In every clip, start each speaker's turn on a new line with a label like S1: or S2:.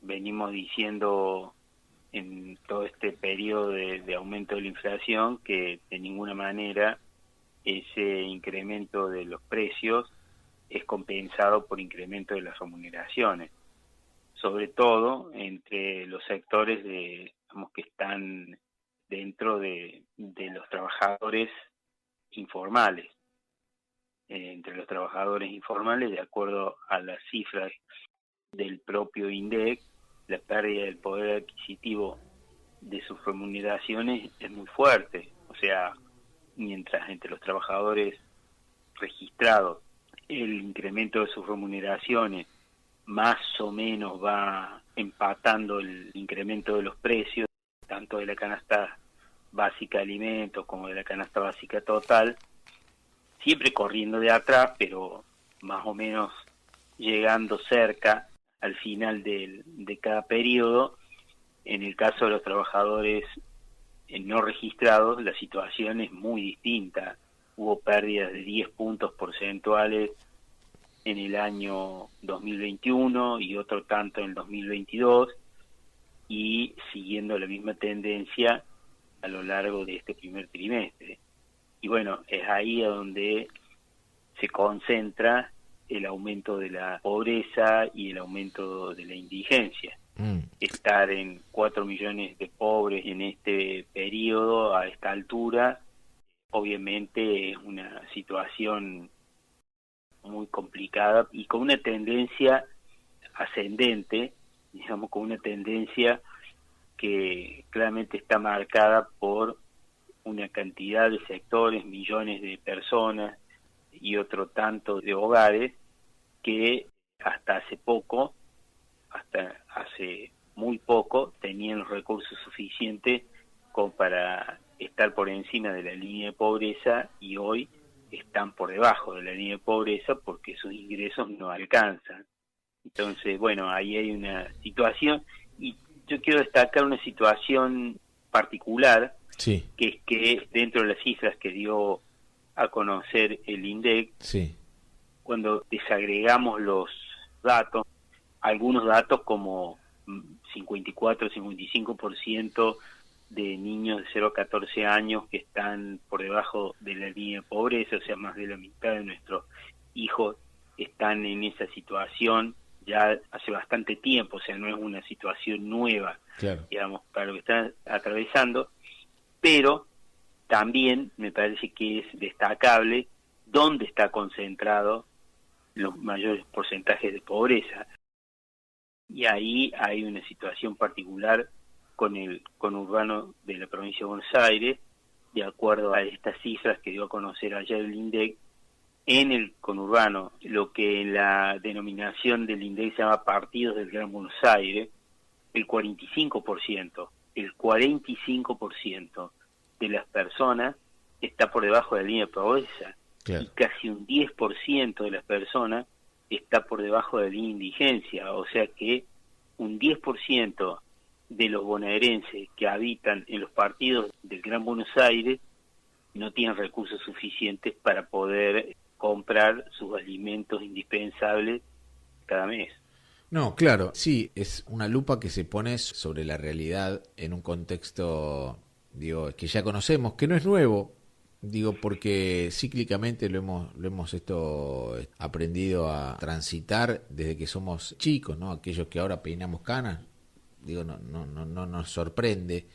S1: venimos diciendo en todo este periodo de aumento de la inflación que de ninguna manera ese incremento de los precios es compensado por incremento de las remuneraciones, sobre todo entre los sectores digamos, que están dentro de los trabajadores informales. Entre los trabajadores informales, de acuerdo a las cifras del propio INDEC, la pérdida del poder adquisitivo de sus remuneraciones es muy fuerte. O sea, mientras entre los trabajadores registrados el incremento de sus remuneraciones más o menos va empatando el incremento de los precios, tanto de la canasta básica de alimentos como de la canasta básica total, siempre corriendo de atrás, pero más o menos llegando cerca al final de cada periodo. En el caso de los trabajadores no registrados, la situación es muy distinta. Hubo pérdidas de 10 puntos porcentuales en el año 2021 y otro tanto en el 2022, y siguiendo la misma tendencia a lo largo de este primer trimestre. Y bueno, es ahí a donde se concentra el aumento de la pobreza y el aumento de la indigencia. Estar en 4 millones de pobres en este periodo, a esta altura, obviamente es una situación muy complicada y con una tendencia ascendente, digamos, con una tendencia que claramente está marcada por una cantidad de sectores, millones de personas y otro tanto de hogares que hasta hace muy poco, tenían los recursos suficientes como para estar por encima de la línea de pobreza, y hoy están por debajo de la línea de pobreza porque sus ingresos no alcanzan. Entonces, bueno, ahí hay una situación, y yo quiero destacar una situación particular,
S2: Sí.
S1: que es que dentro de las cifras que dio a conocer el INDEC,
S2: Sí.
S1: cuando desagregamos los datos, algunos datos como 54-55% de niños de 0 a 14 años que están por debajo de la línea de pobreza, o sea, más de la mitad de nuestros hijos están en esa situación ya hace bastante tiempo, o sea, no es una situación nueva,
S2: Claro.
S1: digamos, para lo que están atravesando, pero también me parece que es destacable dónde está concentrado los mayores porcentajes de pobreza. Y ahí hay una situación particular con el conurbano de la provincia de Buenos Aires, de acuerdo a estas cifras que dio a conocer ayer el INDEC. En el conurbano, lo que en la denominación del INDEC se llama partidos del Gran Buenos Aires, el 45% de las personas está por debajo de la línea de pobreza,
S2: Claro.
S1: y casi un 10% de las personas está por debajo de la línea de indigencia. O sea que un 10% de los bonaerenses que habitan en los partidos del Gran Buenos Aires no tienen recursos suficientes para poder comprar sus alimentos indispensables cada mes.
S2: No, claro, sí, es una lupa que se pone sobre la realidad en un contexto, digo, que ya conocemos, que no es nuevo, digo, porque cíclicamente lo hemos aprendido a transitar desde que somos chicos, ¿no? Aquellos que ahora peinamos canas, digo, no nos sorprende.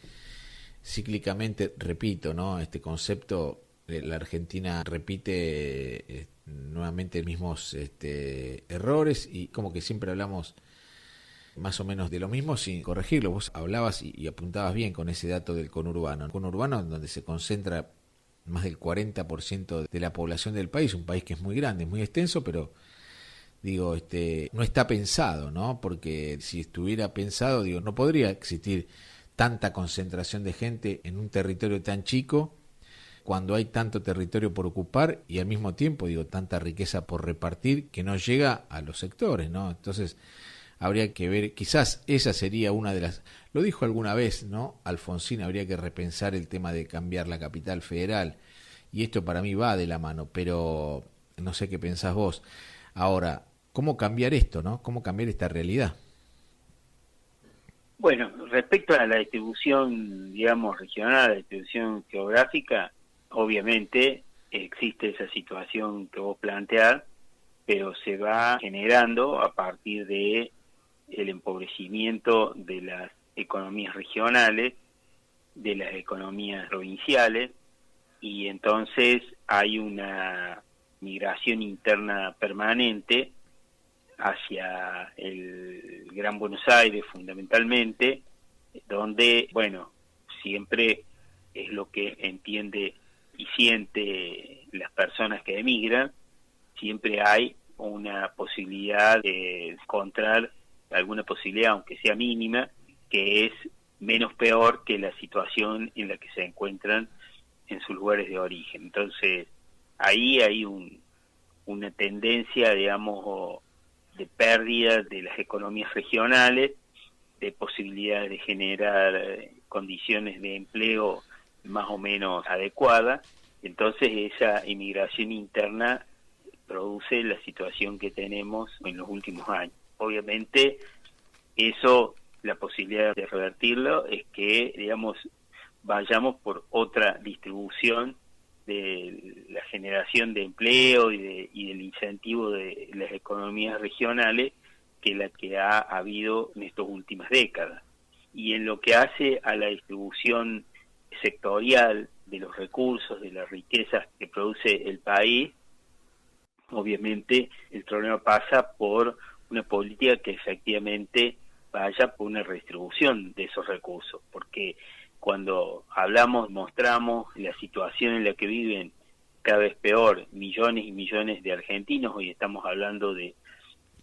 S2: Cíclicamente, repito, ¿no? Este concepto, la Argentina repite nuevamente mismos errores, y como que siempre hablamos más o menos de lo mismo sin corregirlo. Vos hablabas y apuntabas bien con ese dato del conurbano. El conurbano, donde se concentra más del 40% de la población del país, un país que es muy grande, muy extenso, pero digo, no está pensado, ¿no? Porque si estuviera pensado, digo, no podría existir tanta concentración de gente en un territorio tan chico, cuando hay tanto territorio por ocupar y al mismo tiempo, digo, tanta riqueza por repartir que no llega a los sectores, ¿no? Entonces, habría que ver, quizás esa sería una de las, lo dijo alguna vez, ¿no? Alfonsín, habría que repensar el tema de cambiar la capital federal, y esto para mí va de la mano, pero no sé qué pensás vos. Ahora, ¿cómo cambiar esto, no? ¿Cómo cambiar esta realidad?
S1: Bueno, respecto a la distribución, digamos, regional, la distribución geográfica, obviamente existe esa situación que vos planteás, pero se va generando a partir de el empobrecimiento de las economías regionales, de las economías provinciales, y entonces hay una migración interna permanente hacia el Gran Buenos Aires fundamentalmente, donde, bueno, siempre es lo que entiende y siente las personas que emigran, siempre hay una posibilidad de encontrar alguna posibilidad, aunque sea mínima, que es menos peor que la situación en la que se encuentran en sus lugares de origen. Entonces, ahí hay una tendencia, digamos, de pérdida de las economías regionales, de posibilidad de generar condiciones de empleo más o menos adecuadas. Entonces, esa inmigración interna produce la situación que tenemos en los últimos años. Obviamente, eso, la posibilidad de revertirlo es que, digamos, vayamos por otra distribución de la generación de empleo y del incentivo de las economías regionales que la que ha habido en estas últimas décadas. Y en lo que hace a la distribución sectorial de los recursos, de las riquezas que produce el país, obviamente el problema pasa por una política que efectivamente vaya por una redistribución de esos recursos, porque cuando hablamos, mostramos la situación en la que viven cada vez peor millones y millones de argentinos, hoy estamos hablando de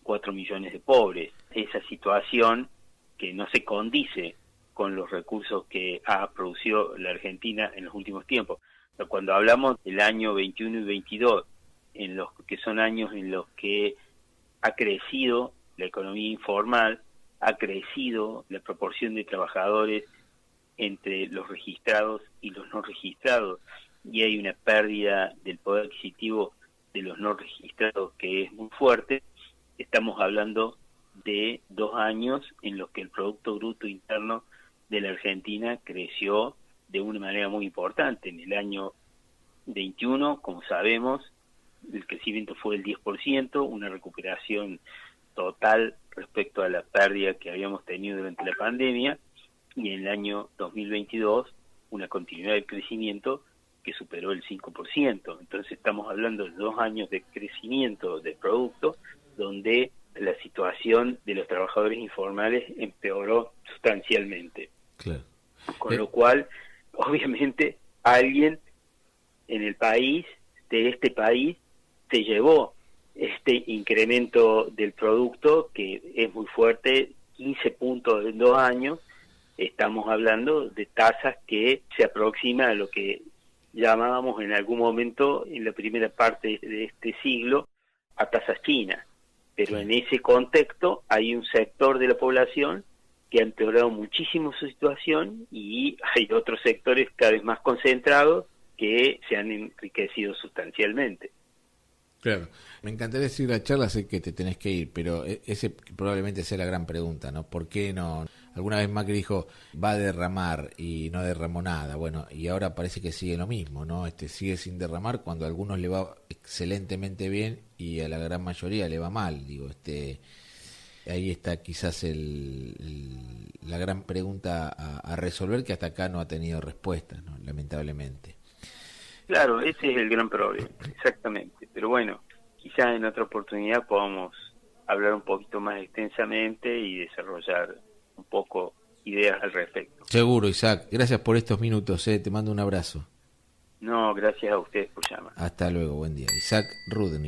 S1: 4 millones de pobres, esa situación que no se condice con los recursos que ha producido la Argentina en los últimos tiempos. Pero cuando hablamos del año 21 y 22, en los que son años en los que ha crecido la economía informal, ha crecido la proporción de trabajadores entre los registrados y los no registrados, y hay una pérdida del poder adquisitivo de los no registrados que es muy fuerte. Estamos hablando de 2 años en los que el Producto Bruto Interno de la Argentina creció de una manera muy importante. En el año 21, como sabemos, el crecimiento fue del 10%, una recuperación total respecto a la pérdida que habíamos tenido durante la pandemia, y en el año 2022 una continuidad del crecimiento que superó el 5%. Entonces estamos hablando de 2 años de crecimiento del producto donde la situación de los trabajadores informales empeoró sustancialmente.
S2: Claro.
S1: Con lo cual, obviamente, alguien en el país, de este país, se llevó este incremento del producto que es muy fuerte, 15 puntos en 2 años. Estamos hablando de tasas que se aproximan a lo que llamábamos en algún momento, en la primera parte de este siglo, a tasas chinas. Pero en ese contexto hay un sector de la población que ha empeorado muchísimo su situación y hay otros sectores cada vez más concentrados que se han enriquecido sustancialmente.
S2: Claro, me encantaría seguir la charla, sé que te tenés que ir, pero ese probablemente sea la gran pregunta, ¿no? ¿Por qué no? Alguna vez Macri dijo, va a derramar y no derramó nada, bueno, y ahora parece que sigue lo mismo, ¿no? Sigue sin derramar cuando a algunos le va excelentemente bien y a la gran mayoría le va mal, digo, ahí está quizás la gran pregunta a resolver que hasta acá no ha tenido respuesta, ¿no? Lamentablemente.
S1: Claro, ese es el gran problema, exactamente. Pero bueno, quizás en otra oportunidad podamos hablar un poquito más extensamente y desarrollar un poco ideas al respecto.
S2: Seguro, Isaac. Gracias por estos minutos. Te mando un abrazo.
S1: No, gracias a ustedes por llamar.
S2: Hasta luego, buen día. Isaac Rudnick.